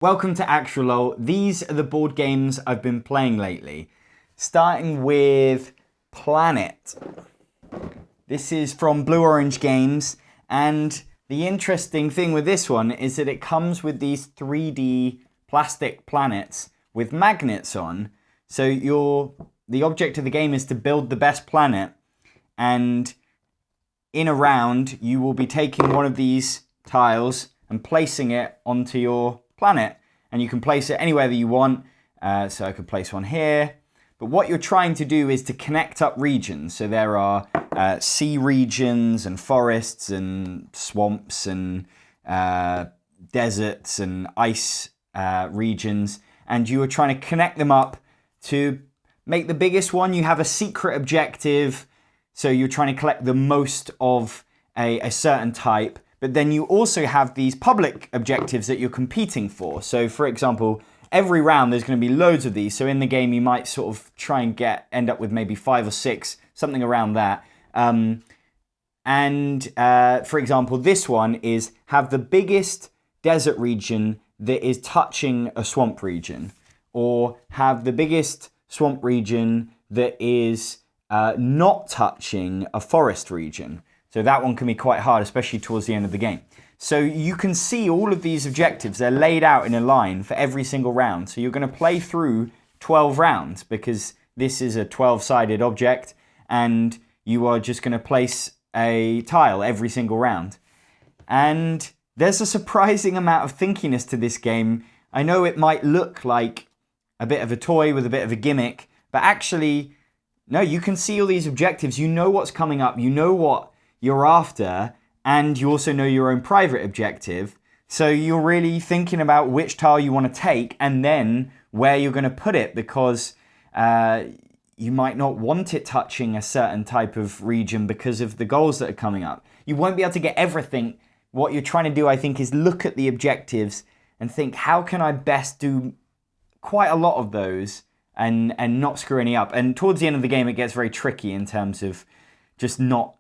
Welcome to Actual LOL. These are the board games I've been playing lately. Starting with Planet. This is from Blue Orange Games, and the interesting thing with this one is that it comes with these 3D plastic planets with magnets on. So the object of the game is to build the best planet, and in a round you will be taking one of these tiles and placing it onto your planet, and you can place it anywhere that you want. So I could place one here, but what you're trying to do is to connect up regions. So there are sea regions and forests and swamps and deserts and ice regions, and you are trying to connect them up to make the biggest one. You have a secret objective, so you're trying to collect the most of a certain type. But then you also have these public objectives that you're competing for. So for example, every round there's going to be loads of these. So in the game you might sort of try and end up with maybe 5 or 6, something around that. For example, this one is have the biggest desert region that is touching a swamp region, or have the biggest swamp region that is not touching a forest region. So that one can be quite hard, especially towards the end of the game. So you can see all of these objectives. They're laid out in a line for every single round. So you're going to play through 12 rounds because this is a 12-sided object, and you are just going to place a tile every single round. And there's a surprising amount of thinkiness to this game. I know it might look like a bit of a toy with a bit of a gimmick, but actually, no, you can see all these objectives. You know what's coming up. You know what you're after, and you also know your own private objective. So you're really thinking about which tile you want to take and then where you're going to put it, because you might not want it touching a certain type of region because of the goals that are coming up. You won't be able to get everything. What you're trying to do, I think, is look at the objectives and think, how can I best do quite a lot of those and not screw any up? And towards the end of the game, it gets very tricky in terms of just not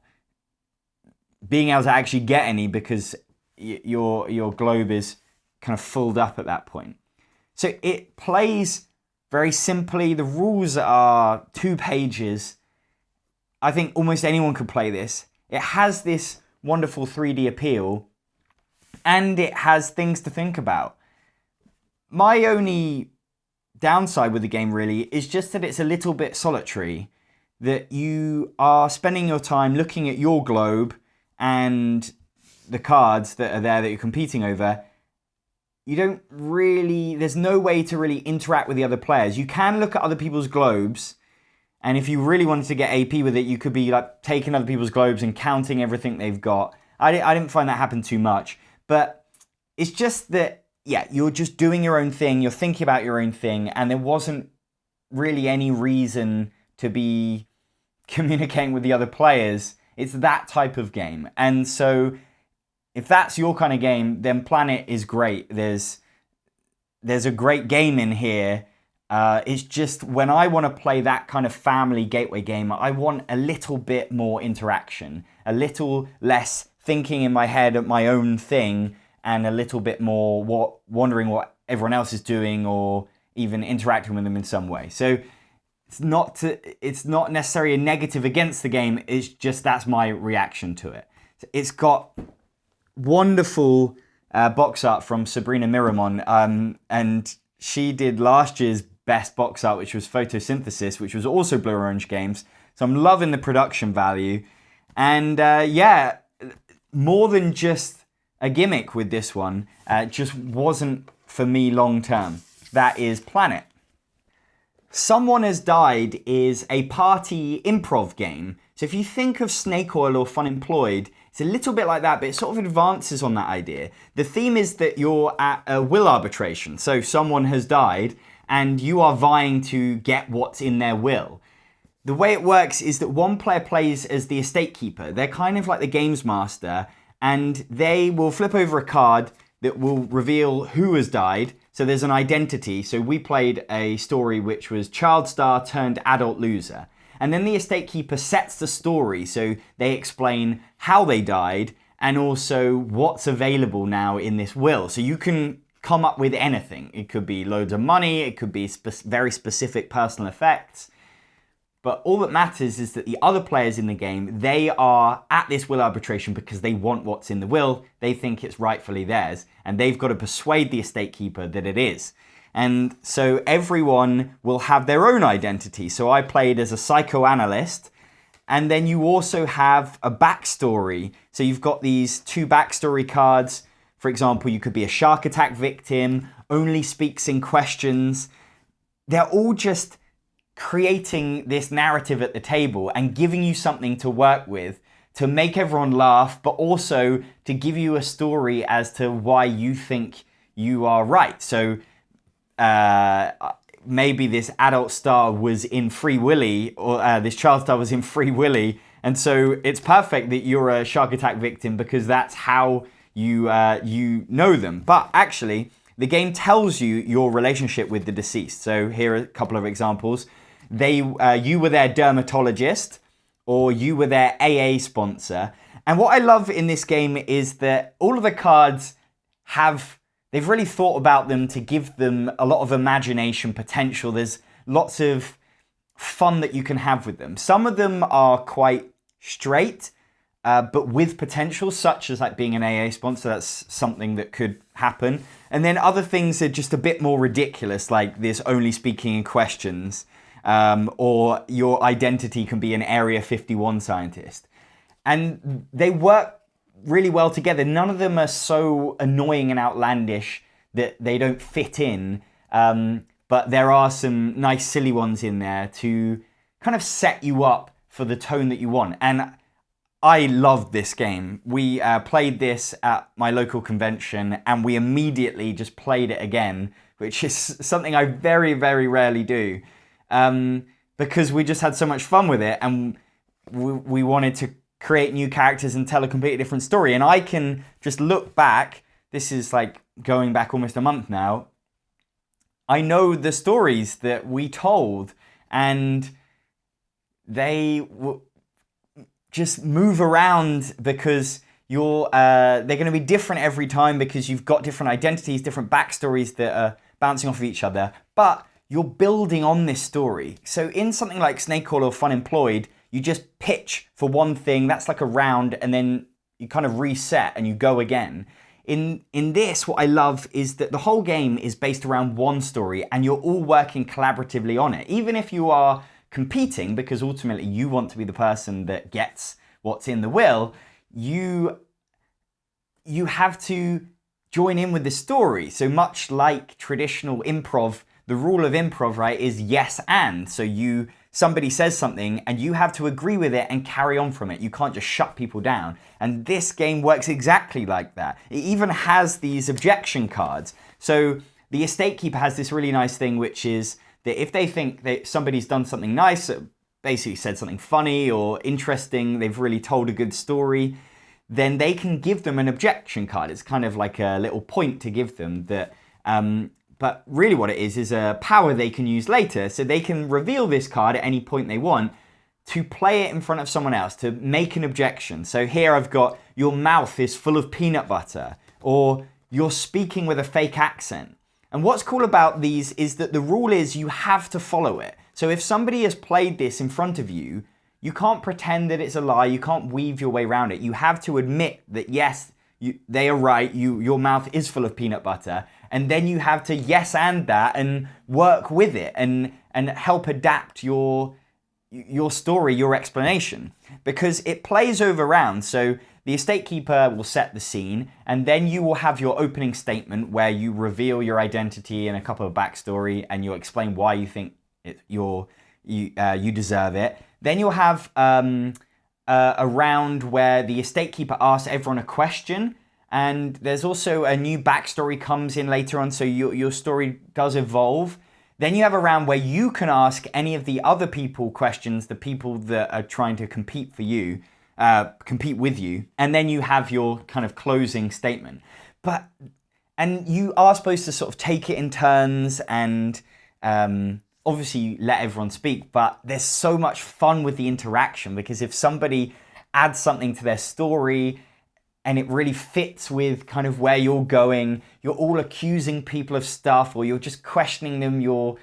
being able to actually get any, because your globe is kind of filled up at that point. So it plays very simply. The rules are 2 pages. I think almost anyone could play this. It has this wonderful 3D appeal, and it has things to think about. My only downside with the game really is just that it's a little bit solitary, that you are spending your time looking at your globe and the cards that are there that you're competing over. You don't really, there's no way to really interact with the other players. You can look at other people's globes, and if you really wanted to get AP with it, you could be like taking other people's globes and counting everything they've got. I didn't find that happen too much, but it's just that, yeah, you're just doing your own thing, you're thinking about your own thing, and there wasn't really any reason to be communicating with the other players. It's that type of game. And so if that's your kind of game, then Planet is great. There's a great game in here. It's just when I want to play that kind of family gateway game, I want a little bit more interaction, a little less thinking in my head at my own thing, and a little bit more wondering what everyone else is doing, or even interacting with them in some way. So it's not necessarily a negative against the game. It's just that's my reaction to it. It's got wonderful box art from Sabrina Miramon, and she did last year's best box art, which was Photosynthesis, which was also Blue Orange Games. So I'm loving the production value, and yeah, more than just a gimmick with this one. Just wasn't for me long term. That is Planet. Someone Has Died is a party improv game. So if you think of Snake Oil or Fun Employed, it's a little bit like that, but it sort of advances on that idea. The theme is that you're at a will arbitration. So someone has died and you are vying to get what's in their will. The way it works is that one player plays as the estate keeper. They're kind of like the games master, and they will flip over a card that will reveal who has died. So there's an identity. So we played a story which was child star turned adult loser. And then the estate keeper sets the story. So they explain how they died and also what's available now in this will. So you can come up with anything. It could be loads of money, it could be very specific personal effects. But all that matters is that the other players in the game, they are at this will arbitration because they want what's in the will. They think it's rightfully theirs. And they've got to persuade the estate keeper that it is. And so everyone will have their own identity. So I played as a psychoanalyst. And then you also have a backstory. So you've got these 2 backstory cards. For example, you could be a shark attack victim, only speaks in questions. They're all just creating this narrative at the table and giving you something to work with to make everyone laugh, but also to give you a story as to why you think you are right. So maybe this adult star was in Free Willy, or this child star was in Free Willy, and so it's perfect that you're a shark attack victim because that's how you know them. But actually, the game tells you your relationship with the deceased. So here are a couple of examples. You were their dermatologist, or you were their AA sponsor. And what I love in this game is that all of the cards they've really thought about them to give them a lot of imagination potential. There's lots of fun that you can have with them. Some of them are quite straight, but with potential, such as like being an AA sponsor. That's something that could happen. And then other things are just a bit more ridiculous, like this only speaking in questions. Or your identity can be an Area 51 scientist. And they work really well together. None of them are so annoying and outlandish that they don't fit in. But there are some nice silly ones in there to kind of set you up for the tone that you want. And I loved this game. We played this at my local convention and we immediately just played it again, which is something I very, very rarely do. Because we just had so much fun with it and we wanted to create new characters and tell a completely different story. And I can just look back, this is like going back almost a month now, I know the stories that we told and they just move around because they're going to be different every time because you've got different identities, different backstories that are bouncing off of each other. But you're building on this story. So in something like Snake Oil or Fun Employed, you just pitch for one thing, that's like a round, and then you kind of reset and you go again. In this, what I love is that the whole game is based around one story and you're all working collaboratively on it. Even if you are competing, because ultimately you want to be the person that gets what's in the will, you have to join in with the story. So much like traditional improv, the rule of improv, right, is yes and. So somebody says something and you have to agree with it and carry on from it. You can't just shut people down. And this game works exactly like that. It even has these objection cards. So the estate keeper has this really nice thing, which is that if they think that somebody's done something nice, basically said something funny or interesting, they've really told a good story, then they can give them an objection card. It's kind of like a little point to give them that, but really what it is a power they can use later. So they can reveal this card at any point they want to play it in front of someone else, to make an objection. So here I've got, your mouth is full of peanut butter, or you're speaking with a fake accent. And what's cool about these is that the rule is you have to follow it. So if somebody has played this in front of you, you can't pretend that it's a lie. You can't weave your way around it. You have to admit that, yes, they are right. Your mouth is full of peanut butter. And then you have to yes and that and work with it and help adapt your story, your explanation. Because it plays over rounds. So the estate keeper will set the scene, and then you will have your opening statement where you reveal your identity and a couple of backstory, and you'll explain why you think you deserve it. Then you'll have a round where the estate keeper asks everyone a question, and there's also a new backstory comes in later on, so your story does evolve. Then you have a round where you can ask any of the other people questions, the people that are trying to compete with you, and then you have your kind of closing statement. And you are supposed to sort of take it in turns and obviously let everyone speak, but there's so much fun with the interaction, because if somebody adds something to their story, and it really fits with kind of where you're going. You're all accusing people of stuff, or you're just questioning them. You're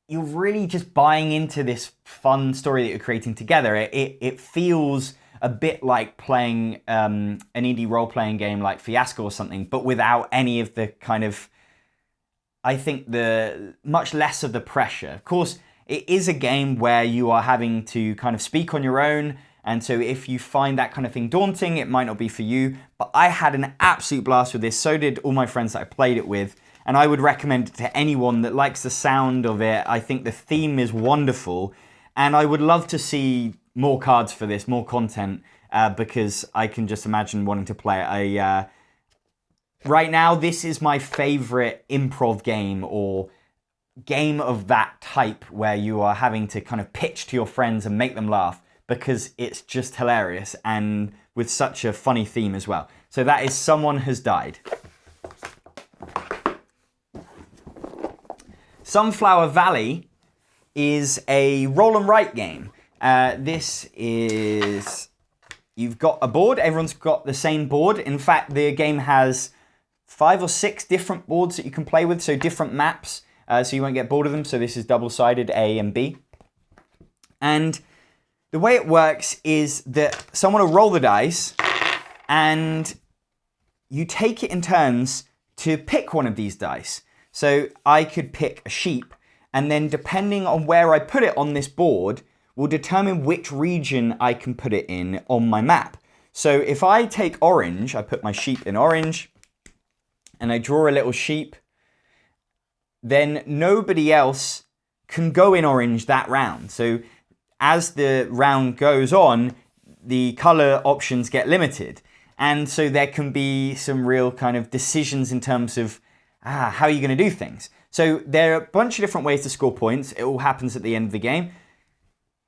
really just buying into this fun story that you're creating together. It feels a bit like playing an indie role-playing game like Fiasco or something, but without any of the kind of, I think, the much less of the pressure. Of course, it is a game where you are having to kind of speak on your own, and so if you find that kind of thing daunting, it might not be for you. But I had an absolute blast with this. So did all my friends that I played it with. And I would recommend it to anyone that likes the sound of it. I think the theme is wonderful. And I would love to see more cards for this, more content, because I can just imagine wanting to play it. Right now, this is my favorite improv game, or game of that type, where you are having to kind of pitch to your friends and make them laugh, because it's just hilarious and with such a funny theme as well. So that is Someone Has Died. Sunflower Valley is a roll and write game. This is, you've got a board, everyone's got the same board. In fact, the game has 5 or 6 different boards that you can play with, so different maps, so you won't get bored of them. So this is double-sided, A and B. And the way it works is that someone will roll the dice, and you take it in turns to pick one of these dice. So I could pick a sheep, and then depending on where I put it on this board will determine which region I can put it in on my map. So if I take orange, I put my sheep in orange, and I draw a little sheep, then nobody else can go in orange that round. So as the round goes on, the color options get limited. And so there can be some real kind of decisions in terms of how are you going to do things. So there are a bunch of different ways to score points. It all happens at the end of the game.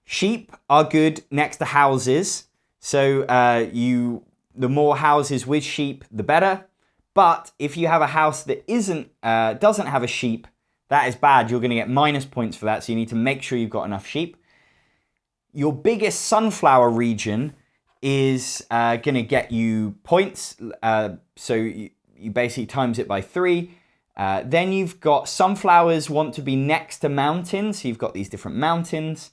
Sheep are good next to houses. So the more houses with sheep, the better. But if you have a house that doesn't have a sheep, that is bad. You're going to get minus points for that. So you need to make sure you've got enough sheep. Your biggest sunflower region is going to get you points. So you basically times it by 3. Then you've got sunflowers want to be next to mountains. So you've got these different mountains.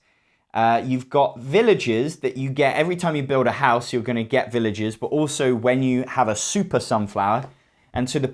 You've got villages that you get every time you build a house. You're going to get villages, but also when you have a super sunflower. And so the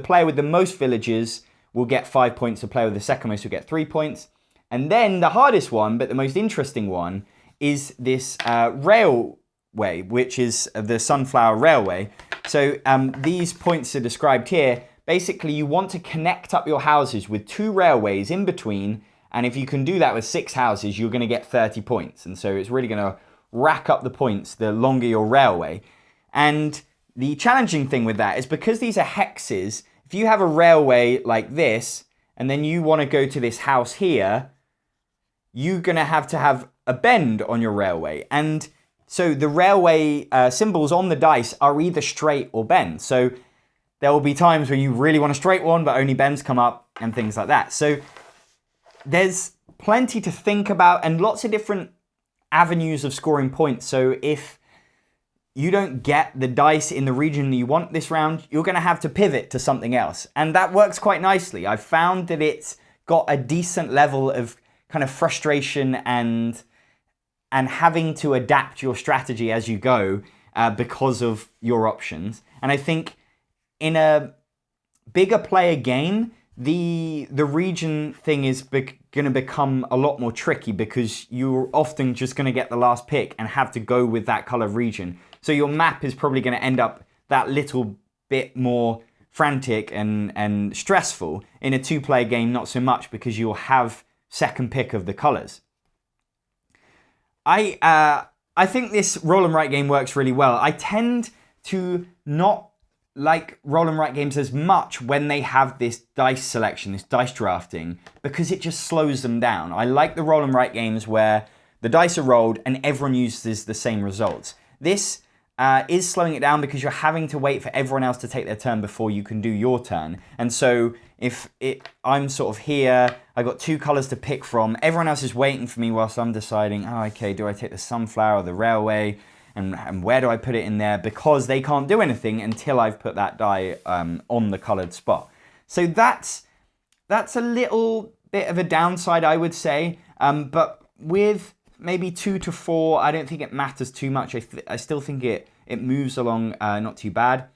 player with the most villages will get 5 points. The player with the second most will get 3 points. And then the hardest one, but the most interesting one, is this railway, which is the Sunflower Railway. So these points are described here. Basically, you want to connect up your houses with 2 railways in between. And if you can do that with 6 houses, you're going to get 30 points. And so it's really going to rack up the points the longer your railway. And the challenging thing with that is because these are hexes, if you have a railway like this, and then you want to go to this house here, you're going to have a bend on your railway. And so the railway symbols on the dice are either straight or bend. So there will be times where you really want a straight one, but only bends come up and things like that. So there's plenty to think about and lots of different avenues of scoring points. So if you don't get the dice in the region you want this round, you're going to have to pivot to something else. And that works quite nicely. I've found that it's got a decent level of kind of frustration and having to adapt your strategy as you go because of your options. And I think in a bigger player game, the region thing is going to become a lot more tricky because you're often just going to get the last pick and have to go with that color region. So your map is probably going to end up that little bit more frantic and stressful. In a 2-player game, not so much, because you'll have second pick of the colors. I think this roll and write game works really well. I tend to not like roll and write games as much when they have this dice selection, this dice drafting, because it just slows them down. I like the roll and write games where the dice are rolled and everyone uses the same results. This is slowing it down because you're having to wait for everyone else to take their turn before you can do your turn. And so if I'm sort of here, I've got 2 colors to pick from, everyone else is waiting for me whilst I'm deciding, okay, do I take the sunflower or the railway? and where do I put it in there, because they can't do anything until I've put that die on the coloured spot. So that's a little bit of a downside, I would say, but with maybe 2 to 4, I don't think it matters too much. I still think it moves along not too bad.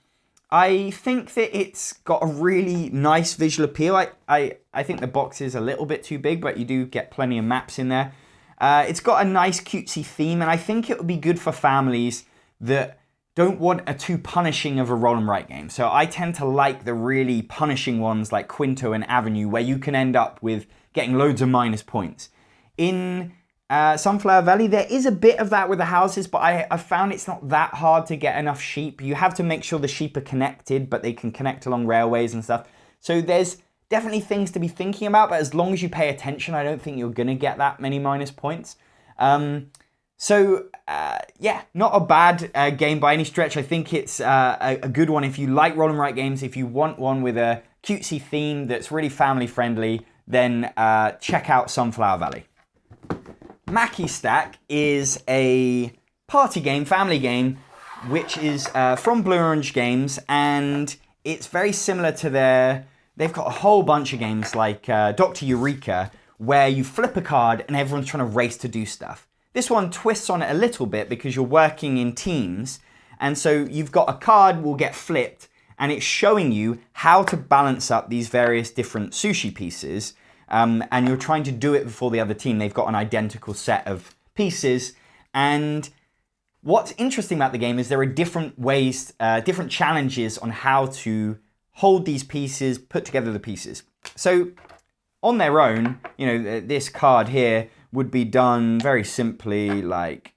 I think that it's got a really nice visual appeal. I think the box is a little bit too big, but you do get plenty of maps in there. It's got a nice cutesy theme, and I think it would be good for families that don't want a too punishing of a roll and write game. So I tend to like the really punishing ones like Quinto and Avenue, where you can end up with getting loads of minus points. In Sunflower Valley, there is a bit of that with the houses, but I found it's not that hard to get enough sheep. You have to make sure the sheep are connected, but they can connect along railways and stuff. So there's definitely things to be thinking about, but as long as you pay attention, I don't think you're going to get that many minus points. Yeah, not a bad game by any stretch. I think it's a good one if you like roll and write games. If you want one with a cutesy theme that's really family friendly, then check out Sunflower Valley. Mackie Stack is a party game, family game, which is from Blue Orange Games, and it's very similar to they've got a whole bunch of games like Dr. Eureka, where you flip a card and everyone's trying to race to do stuff. This one twists on it a little bit because you're working in teams, and so you've got a card will get flipped, and it's showing you how to balance up these various different sushi pieces. And you're trying to do it before the other team. They've got an identical set of pieces. And what's interesting about the game is there are different ways, different challenges on how to hold these pieces, put together the pieces. So on their own, you know, this card here would be done very simply like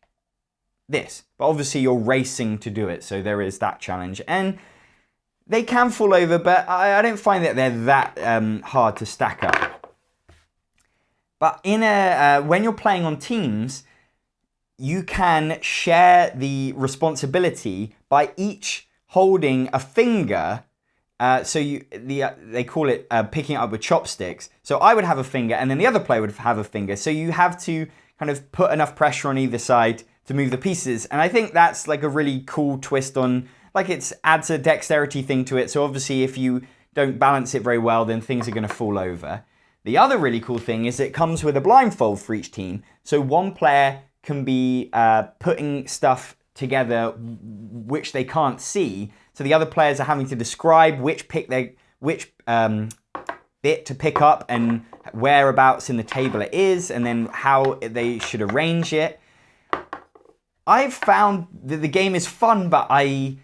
this. But obviously you're racing to do it. So there is that challenge. And they can fall over, but I don't find that they're that hard to stack up. But when you're playing on teams, you can share the responsibility by each holding a finger. They call it picking it up with chopsticks. So I would have a finger, and then the other player would have a finger. So you have to kind of put enough pressure on either side to move the pieces. And I think that's like a really cool twist on, like, it adds a dexterity thing to it. So obviously if you don't balance it very well, then things are going to fall over. The other really cool thing is it comes with a blindfold for each team. So one player can be putting stuff together which they can't see. So the other players are having to describe which bit to pick up and whereabouts in the table it is, and then how they should arrange it. I've found that the game is fun, but I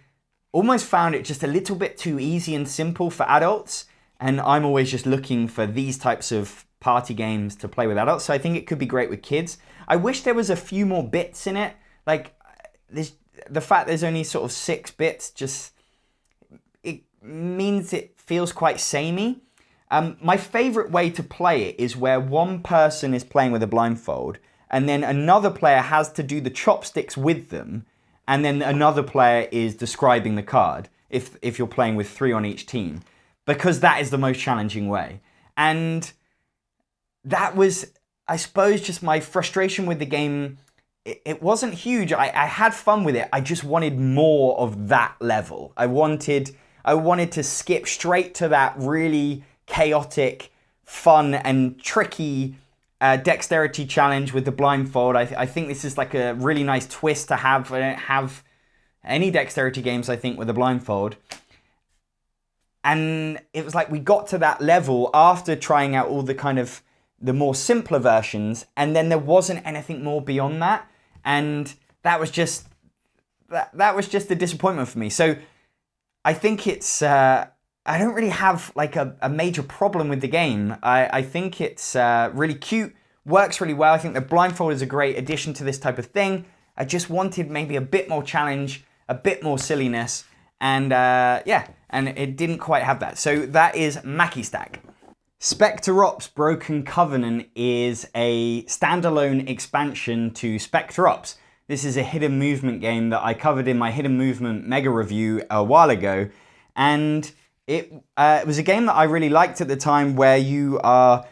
almost found it just a little bit too easy and simple for adults. And I'm always just looking for these types of party games to play with adults. So I think it could be great with kids. I wish there was a few more bits in it. Like, the fact there's only sort of 6 bits, just, it means it feels quite samey. My favorite way to play it is where one person is playing with a blindfold, and then another player has to do the chopsticks with them, and then another player is describing the card, if you're playing with 3 on each team. Because that is the most challenging way. And that was, I suppose, just my frustration with the game. It wasn't huge. I had fun with it. I just wanted more of that level. I wanted to skip straight to that really chaotic, fun and tricky dexterity challenge with the blindfold. I think this is like a really nice twist to have. I don't have any dexterity games, I think, with a blindfold. And it was like we got to that level after trying out all the kind of the more simpler versions, and then there wasn't anything more beyond that. And that was just a disappointment for me. So I think it's I don't really have like a major problem with the game. I think it's really cute, works really well. I think the blindfold is a great addition to this type of thing. I just wanted maybe a bit more challenge, a bit more silliness, and and it didn't quite have that. So that is Mackie Stack. Spectre Ops Broken Covenant is a standalone expansion to Spectre Ops. This is a hidden movement game that I covered in my hidden movement mega review a while ago. And it was a game that I really liked at the time, where you are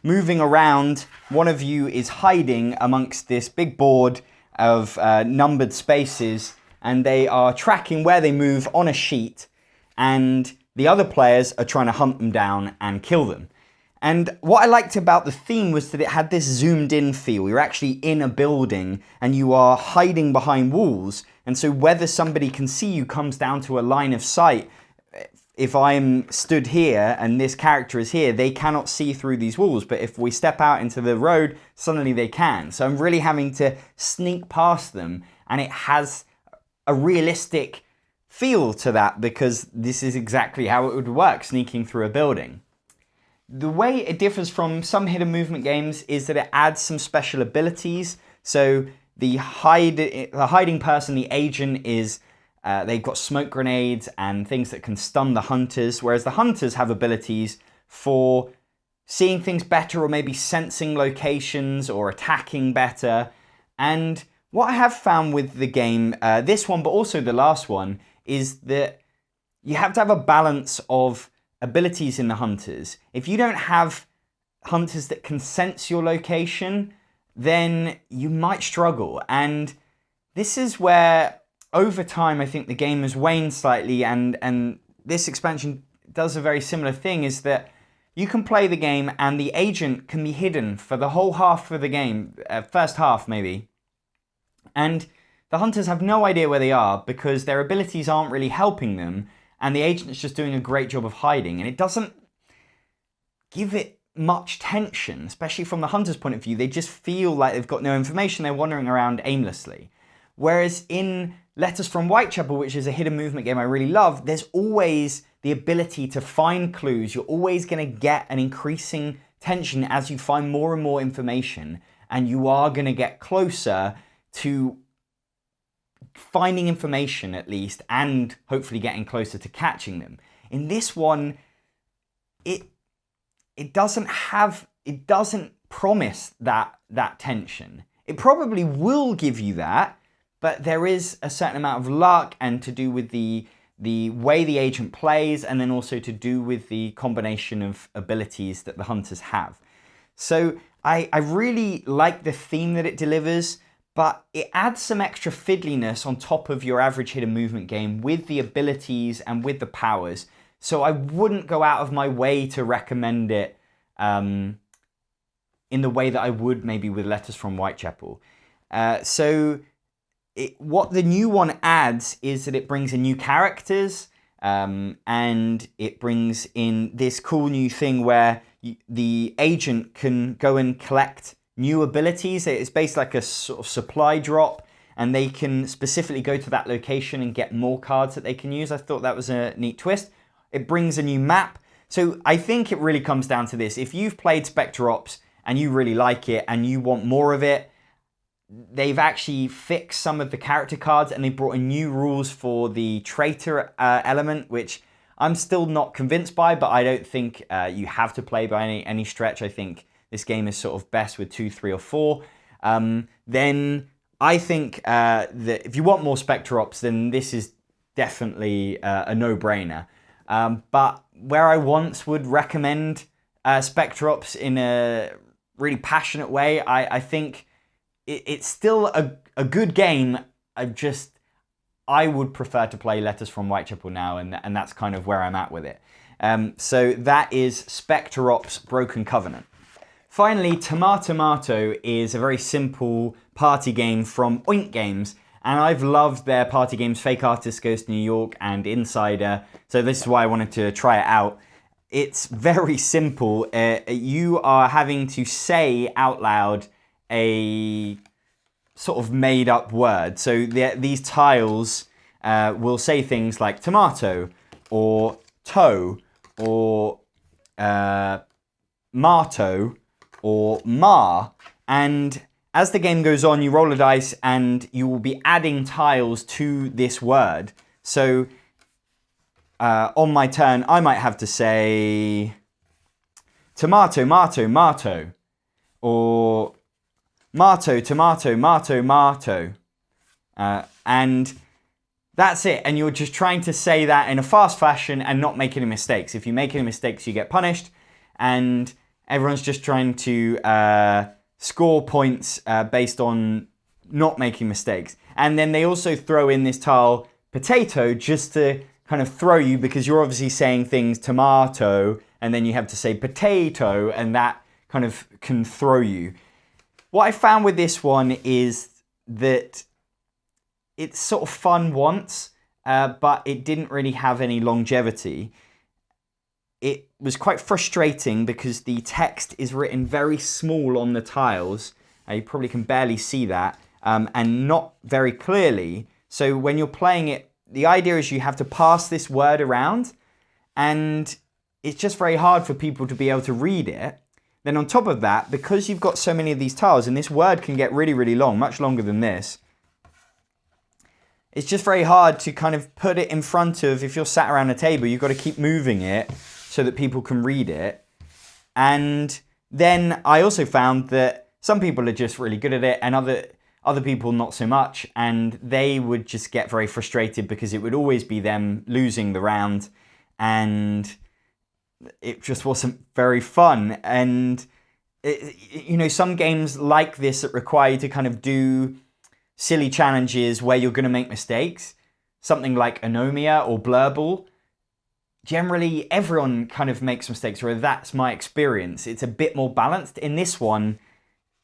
moving around. One of you is hiding amongst this big board of numbered spaces, and they are tracking where they move on a sheet, and the other players are trying to hunt them down and kill them. And what I liked about the theme was that it had this zoomed in feel. You're actually in a building and you are hiding behind walls. And so whether somebody can see you comes down to a line of sight. If I'm stood here and this character is here, they cannot see through these walls. But if we step out into the road, suddenly they can. So I'm really having to sneak past them. And it has a realistic feel to that because this is exactly how it would work, sneaking through a building. The way it differs from some hidden movement games is that it adds some special abilities. So the hiding person, the agent, is they've got smoke grenades and things that can stun the hunters, whereas the hunters have abilities for seeing things better or maybe sensing locations or attacking better. And what I have found with the game, this one but also the last one, is that you have to have a balance of abilities in the hunters. If you don't have hunters that can sense your location, then you might struggle. And this is where, over time, I think the game has waned slightly, and this expansion does a very similar thing, is that you can play the game and the agent can be hidden for the whole half of the game, first half maybe. And the hunters have no idea where they are because their abilities aren't really helping them, and the agent's just doing a great job of hiding. And it doesn't give it much tension, especially from the hunter's point of view. They just feel like they've got no information. They're wandering around aimlessly. Whereas in Letters from Whitechapel, which is a hidden movement game I really love, there's always the ability to find clues. You're always going to get an increasing tension as you find more and more information, and you are going to get closer to finding information at least, and hopefully getting closer to catching them. In this one, it doesn't promise that tension. It probably will give you that, but there is a certain amount of luck and to do with the way the agent plays, and then also to do with the combination of abilities that the hunters have. So I really like the theme that it delivers, but it adds some extra fiddliness on top of your average hidden movement game with the abilities and with the powers. So I wouldn't go out of my way to recommend it in the way that I would maybe with Letters from Whitechapel. What the new one adds is that it brings in new characters, and it brings in this cool new thing where the agent can go and collect new abilities. It's basically like a sort of supply drop, and they can specifically go to that location and get more cards that they can use. I thought that was a neat twist. It brings a new map. So I think it really comes down to this. If you've played Spectre Ops and you really like it and you want more of it, they've actually fixed some of the character cards, and they brought in new rules for the traitor element, which I'm still not convinced by, but I don't think you have to play by any stretch. I think this game is sort of best with 2, 3, or 4. Then I think that if you want more Spectre Ops, then this is definitely a no-brainer. But where I once would recommend Spectre Ops in a really passionate way, I think it's still a good game. I would prefer to play Letters from Whitechapel now, and that's kind of where I'm at with it. So that is Spectre Ops Broken Covenant. Finally, Tomato is a very simple party game from Oink Games, and I've loved their party games, Fake Artist Goes to New York and Insider, so this is why I wanted to try it out. It's very simple. You are having to say out loud a sort of made up word. So these tiles will say things like tomato or toe or marto or ma, and as the game goes on, you roll a dice and you will be adding tiles to this word. So on my turn, I might have to say tomato, marto, marto, or marto, tomato, marto, marto. And that's it. And you're just trying to say that in a fast fashion and not make any mistakes. If you make any mistakes, you get punished. And everyone's just trying to score points based on not making mistakes. And then they also throw in this tile potato just to kind of throw you, because you're obviously saying things tomato and then you have to say potato, and that kind of can throw you. What I found with this one is that it's sort of fun once, but it didn't really have any longevity. It was quite frustrating because the text is written very small on the tiles. You probably can barely see that, and not very clearly. So when you're playing it, the idea is you have to pass this word around, and it's just very hard for people to be able to read it. Then on top of that, because you've got so many of these tiles, and this word can get really, really long, much longer than this, it's just very hard to kind of put it in front of, if you're sat around a table, you've got to keep moving it so that people can read it. And then I also found that some people are just really good at it, and other people not so much, and they would just get very frustrated because it would always be them losing the round, and it just wasn't very fun. And some games like this that require you to kind of do silly challenges where you're going to make mistakes, something like Anomia or Blurble, generally everyone kind of makes mistakes, or that's my experience. It's a bit more balanced. In this one,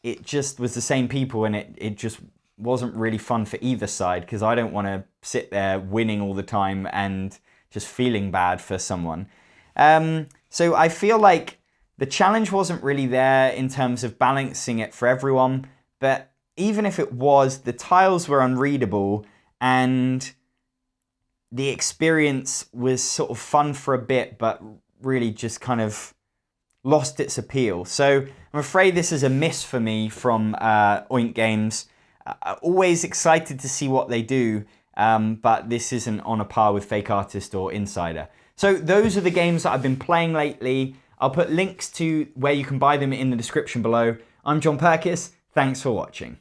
it just was the same people, and it just wasn't really fun for either side, because I don't want to sit there winning all the time and just feeling bad for someone. So I feel like the challenge wasn't really there in terms of balancing it for everyone, but even if it was, the tiles were unreadable, and the experience was sort of fun for a bit, but really just kind of lost its appeal. So I'm afraid this is a miss for me from Oink Games. Always excited to see what they do, but this isn't on a par with Fake Artist or Insider. So those are the games that I've been playing lately. I'll put links to where you can buy them in the description below. I'm John Purkis. Thanks for watching.